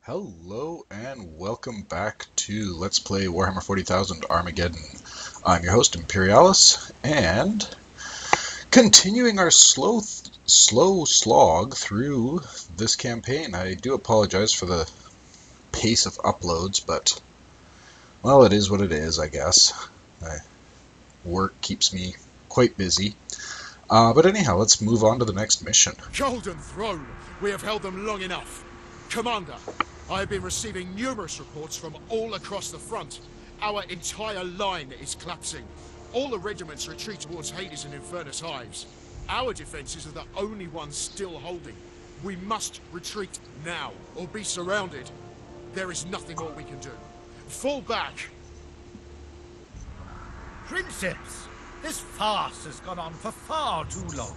Hello and welcome back to Let's Play Warhammer 40,000 Armageddon. I'm your host, Imperialis, and continuing our slow slog through this campaign. I do apologize for the pace of uploads, but, well, it is what it is, I guess. Work keeps me quite busy. But anyhow, let's move on to the next mission. Golden Throne! We have held them long enough. Commander, I have been receiving numerous reports from all across the front. Our entire line is collapsing. All the regiments retreat towards Hades and Infernus Hives. Our defences are the only ones still holding. We must retreat now, or be surrounded. There is nothing more we can do. Fall back! Princess, this farce has gone on for far too long.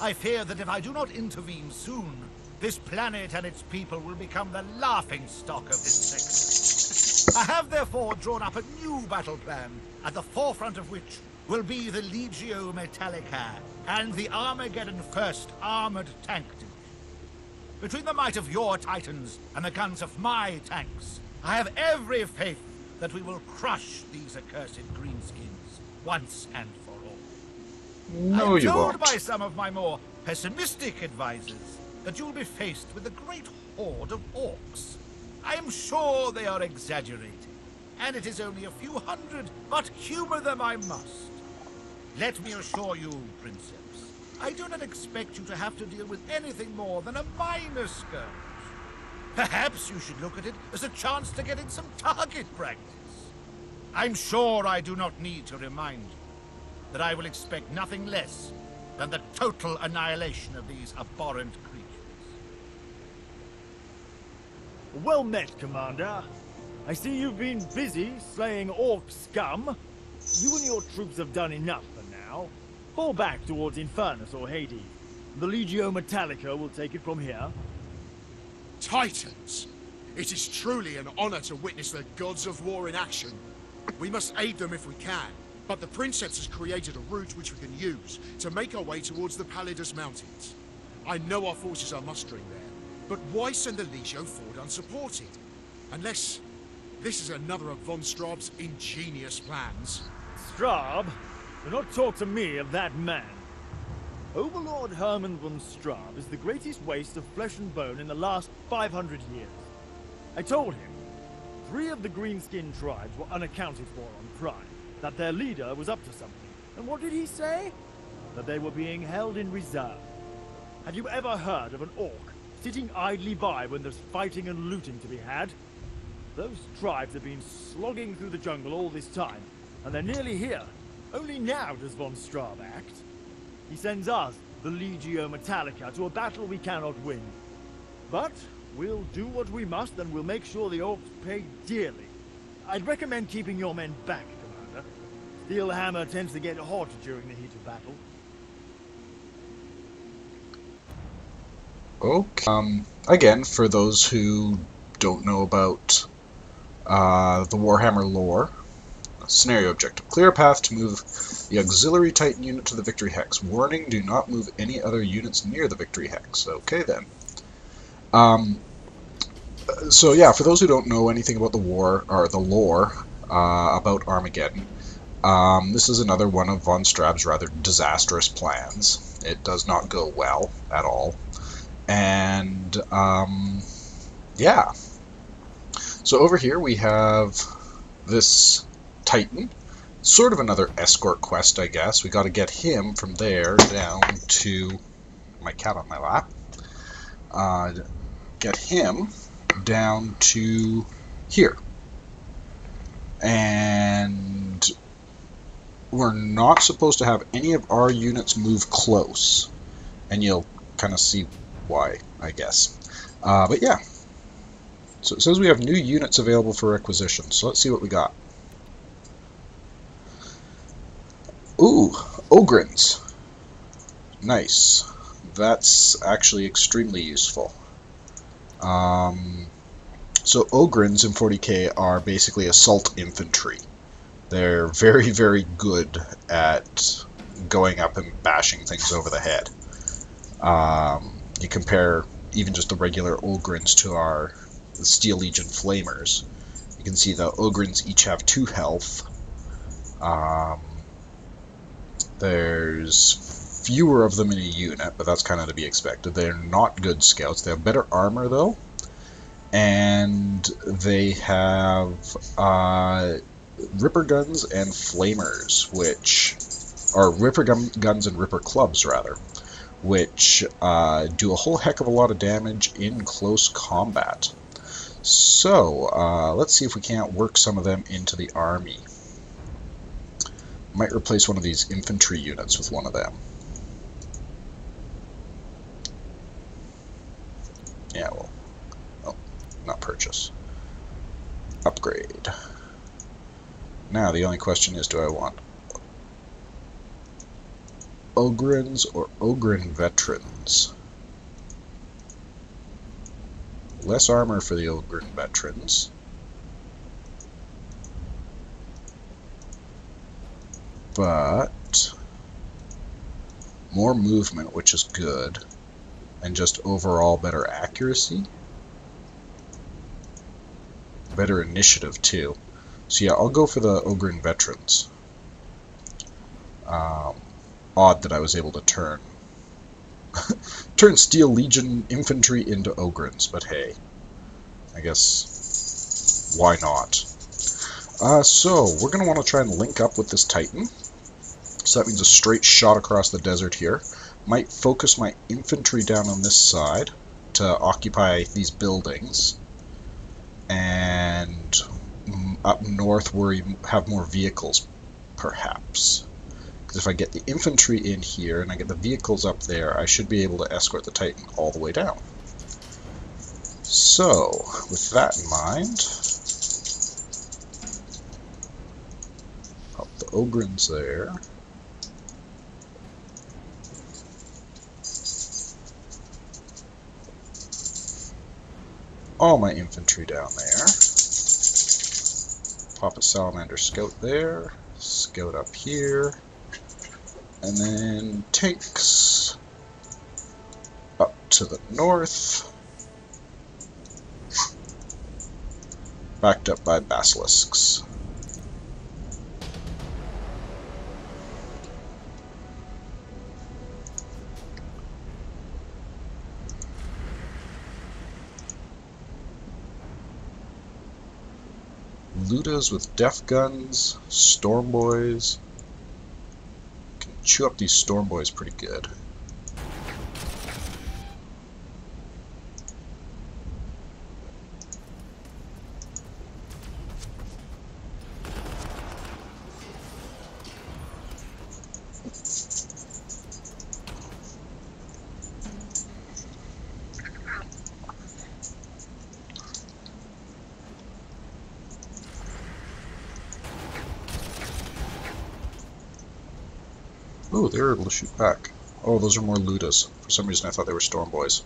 I fear that if I do not intervene soon, this planet and its people will become the laughingstock of this sector. I have therefore drawn up a new battle plan, at the forefront of which will be the Legio Metallica and the Armageddon 1st Armored Tank Division. Between the might of your Titans and the guns of my tanks, I have every faith that we will crush these accursed greenskins once and for all. No, you won't. I'm told by some of my more pessimistic advisors that you'll be faced with a great horde of orcs. I am sure they are exaggerating, and it is only a few hundred, but humor them I must. Let me assure you, Princess, I do not expect you to have to deal with anything more than a minor skirmish. Perhaps you should look at it as a chance to get in some target practice. I'm sure I do not need to remind you that I will expect nothing less than the total annihilation of these abhorrent creatures. Well met, Commander. I see you've been busy slaying orc scum. You and your troops have done enough for now. Fall back towards Infernus or Hades. The Legio Metallica will take it from here. Titans! It is truly an honor to witness the gods of war in action. We must aid them if we can, but the Princeps has created a route which we can use to make our way towards the Palidus Mountains. I know our forces are mustering there, but why send the Legio forward unsupported? Unless this is another of von Straab's ingenious plans. Straab, do not talk to me of that man. Overlord Hermann von Straab is the greatest waste of flesh and bone in the last 500 years. I told him 3 of the greenskin tribes were unaccounted for on Prime, that their leader was up to something. And what did he say? That they were being held in reserve. Have you ever heard of an orc sitting idly by when there's fighting and looting to be had? Those tribes have been slogging through the jungle all this time, and they're nearly here. Only now does von Straab act. He sends us, the Legio Metallica, to a battle we cannot win. But we'll do what we must, and we'll make sure the orcs pay dearly. I'd recommend keeping your men back, Commander. Steel hammer tends to get hot during the heat of battle. Okay. Again, for those who don't know about the Warhammer lore, scenario objective. Clear a path to move the auxiliary Titan unit to the Victory Hex. Warning, do not move any other units near the Victory Hex. Okay, then. So yeah, for those who don't know anything about the war, or the lore about Armageddon, this is another one of von Straab's rather disastrous plans. It does not go well at all. And, yeah. So over here we have this Titan, sort of another escort quest, I guess. We got to get him from there down to my cat on my lap. Get him down to here. And we're not supposed to have any of our units move close. And you'll kind of see why, I guess. But yeah. So it says we have new units available for requisition. So let's see what we got. Ooh, Ogrins. Nice. That's actually extremely useful. So Ogrins in 40k are basically assault infantry. They're very, very good at going up and bashing things over the head. You compare even just the regular Ogrins to our the Steel Legion Flamers. You can see the Ogrins each have 2 health. There's fewer of them in a unit, but that's kind of to be expected. They're not good scouts. They have better armor, though. And they have Ripper guns and Flamers, which are Ripper guns and Ripper clubs, rather, which do a whole heck of a lot of damage in close combat. So, let's see if we can't work some of them into the army. Might replace one of these infantry units with one of them. Yeah, well, oh, not purchase. Upgrade. Now, the only question is, do I want Ogrins or Ogrin veterans? Less armor for the Ogrin veterans. But more movement, which is good, and just overall better accuracy. Better initiative, too. So yeah, I'll go for the Ogrin veterans. Odd that I was able to turn Steel Legion infantry into Ogrins, but hey, I guess why not? So we're going to want to try and link up with this Titan. So that means a straight shot across the desert here. Might focus my infantry down on this side to occupy these buildings. And up north where you have more vehicles, perhaps. Because if I get the infantry in here and I get the vehicles up there, I should be able to escort the Titan all the way down. So, with that in mind, pop the Ogrins there. All my infantry down there. Pop a Salamander Scout there. Scout up here. And then tanks up to the north. Backed up by basilisks. Ludas with def guns, storm boys. Can chew up these storm boys pretty good. Oh, they're able to shoot back. Oh, those are more Ludas. For some reason I thought they were Storm Boys.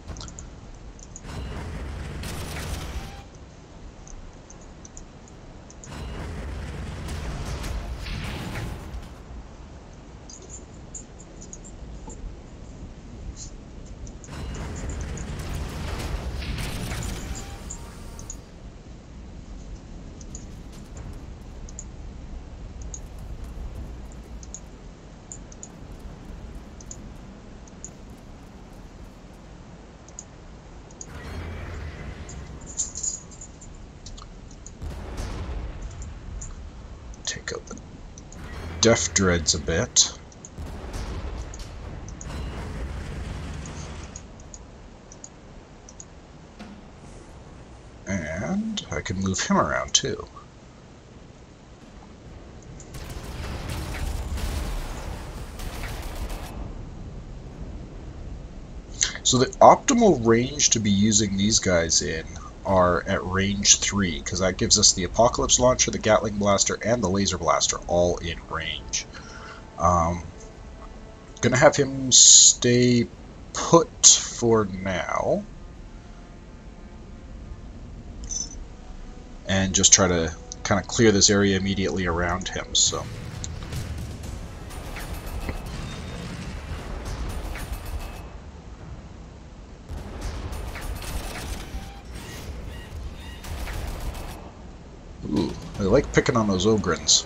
Take out the Def Dreads a bit. And I can move him around too. So the optimal range to be using these guys in are at range 3, because that gives us the Apocalypse Launcher, the Gatling Blaster, and the Laser Blaster all in range. Gonna have him stay put for now, and just try to kind of clear this area immediately around him. So. They like picking on those ogrins.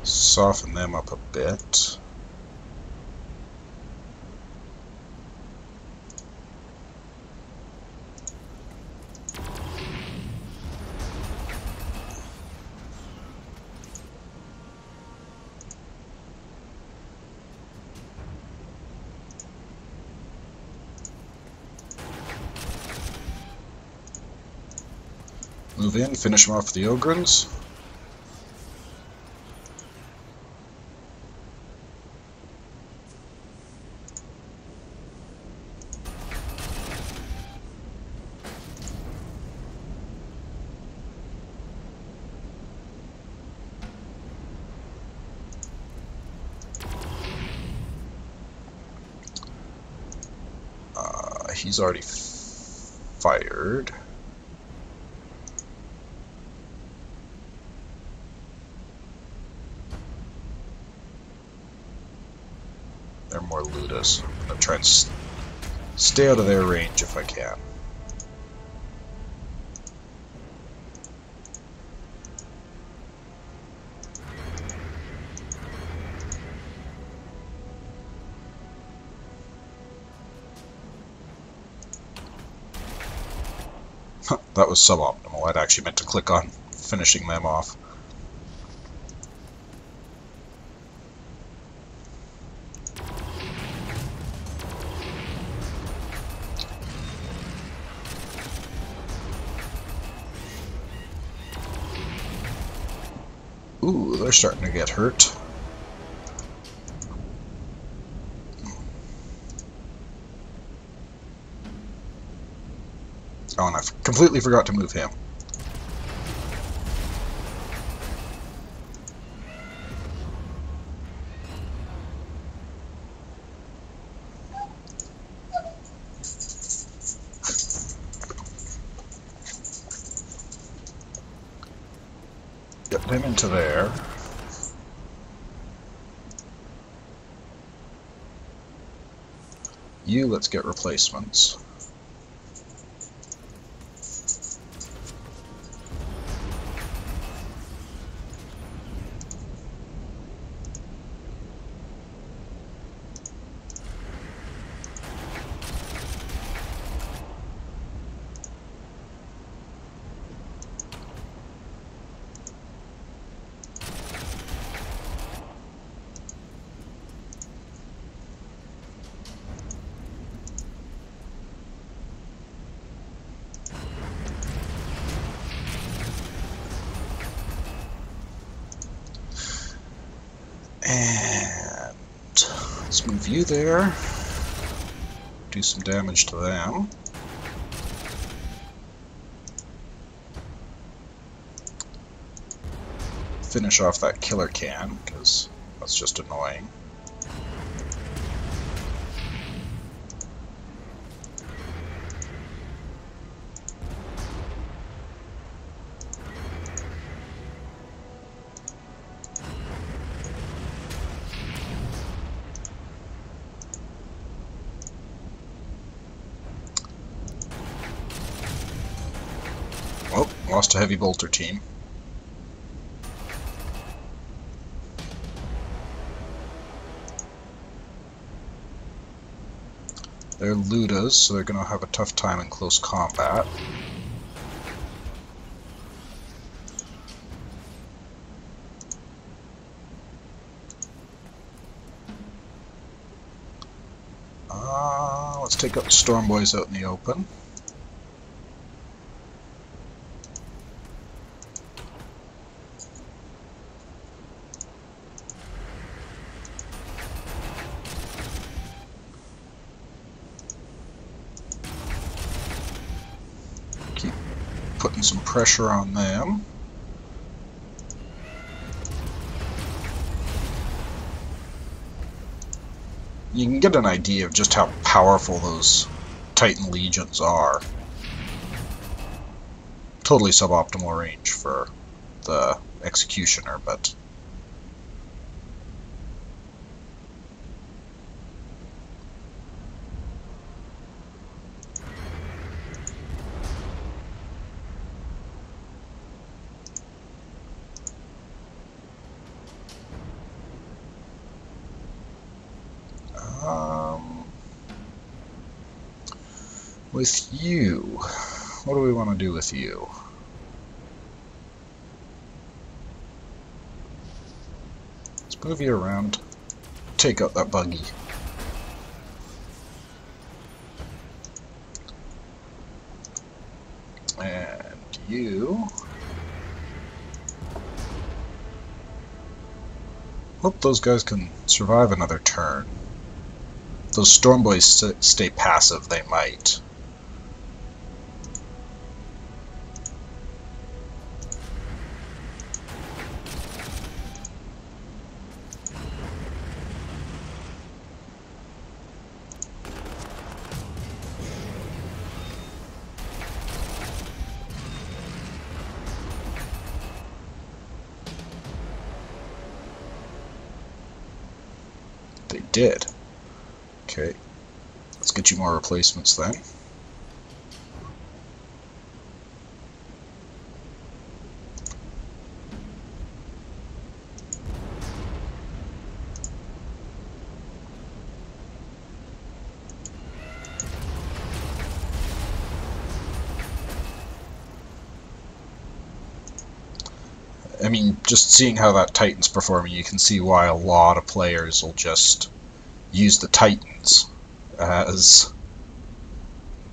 Soften them up a bit. Move in, finish them off with the ogrins. He's already fired. They're more Ludas. I'm going to try and stay out of their range if I can. That was suboptimal. I'd actually meant to click on finishing them off. Ooh, they're starting to get hurt. Oh, and I completely forgot to move him. Get him into there. You, let's get replacements. And let's move you there. Do some damage to them. Finish off that killer can, because that's just annoying. Oh, lost a heavy bolter team. They're Ludas, so they're going to have a tough time in close combat. Let's take up the Storm Boys out in the open. putting some pressure on them. You can get an idea of just how powerful those Titan legions are. Totally suboptimal range for the executioner, but with you, what do we want to do with you? Let's move you around. Take out that buggy. And you... Hope those guys can survive another turn. Those storm boys stay passive, they might. They did. Okay, let's get you more replacements then. I mean, just seeing how that Titan's performing, you can see why a lot of players will just use the Titans as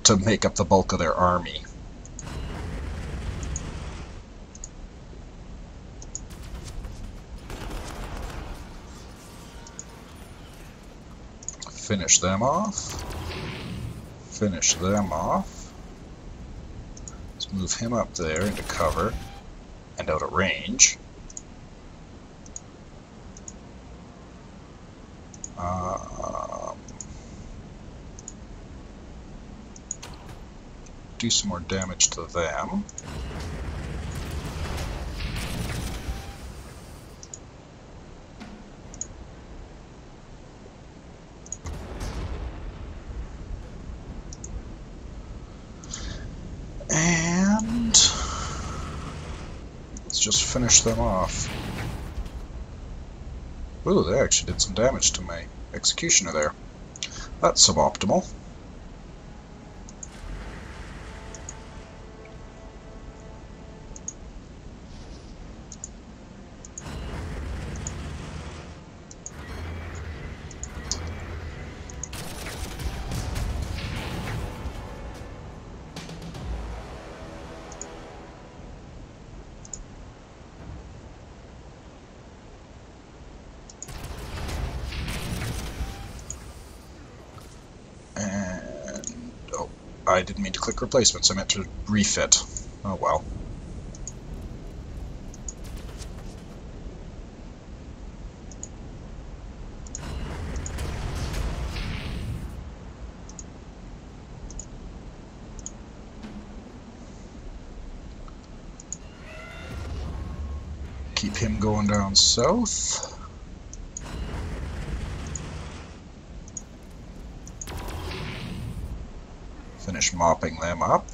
to make up the bulk of their army. Finish them off. Finish them off. Let's move him up there into cover and out of range. Do some more damage to them. And let's just finish them off. Ooh, they actually did some damage to my executioner there. That's suboptimal. I didn't mean to click replacements, I meant to refit. Oh well. Keep him going down south. Finish mopping them up.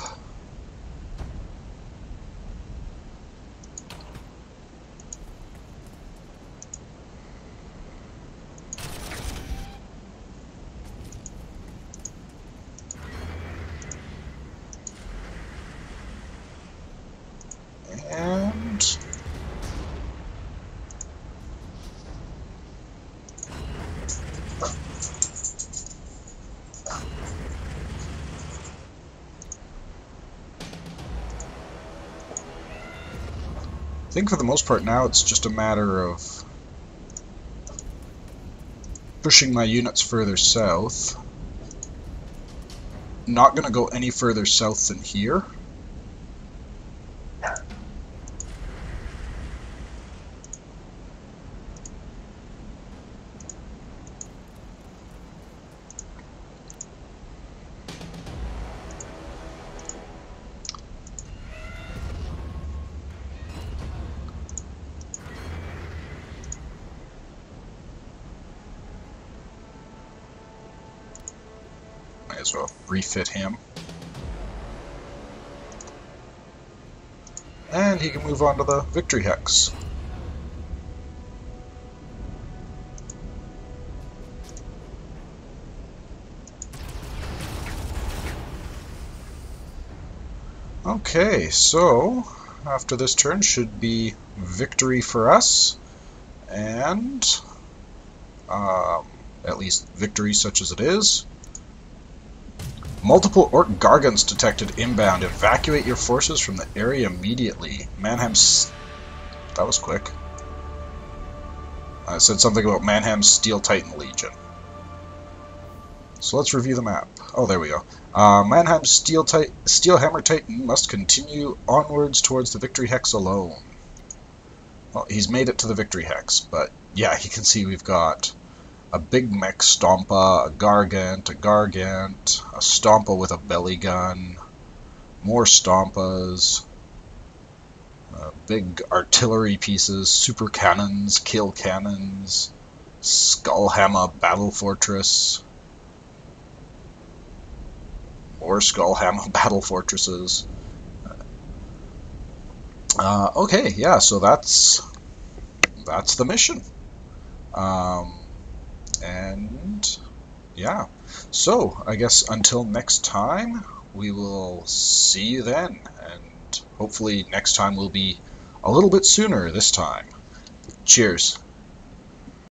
And I think for the most part now it's just a matter of pushing my units further south. Not going to go any further south than here. as well refit him. And he can move on to the victory hex. Okay, so after this turn should be victory for us, and at least victory such as it is. Multiple Ork Gargants detected inbound. Evacuate your forces from the area immediately. Manham's... That was quick. I said something about Manham's Steel Titan Legion. So let's review the map. Oh, there we go. Manham's Steel Hammer Titan must continue onwards towards the Victory Hex alone. Well, he's made it to the Victory Hex, but yeah, you can see we've got a big mech Stompa, a Gargant, a Stompa with a belly gun, more Stompas, big artillery pieces, super cannons, kill cannons, Skullhammer Battle Fortress, more Skullhammer Battle Fortresses. Okay, yeah, so that's the mission. And yeah, so I guess until next time, we will see you then, and hopefully next time will be a little bit sooner this time. Cheers.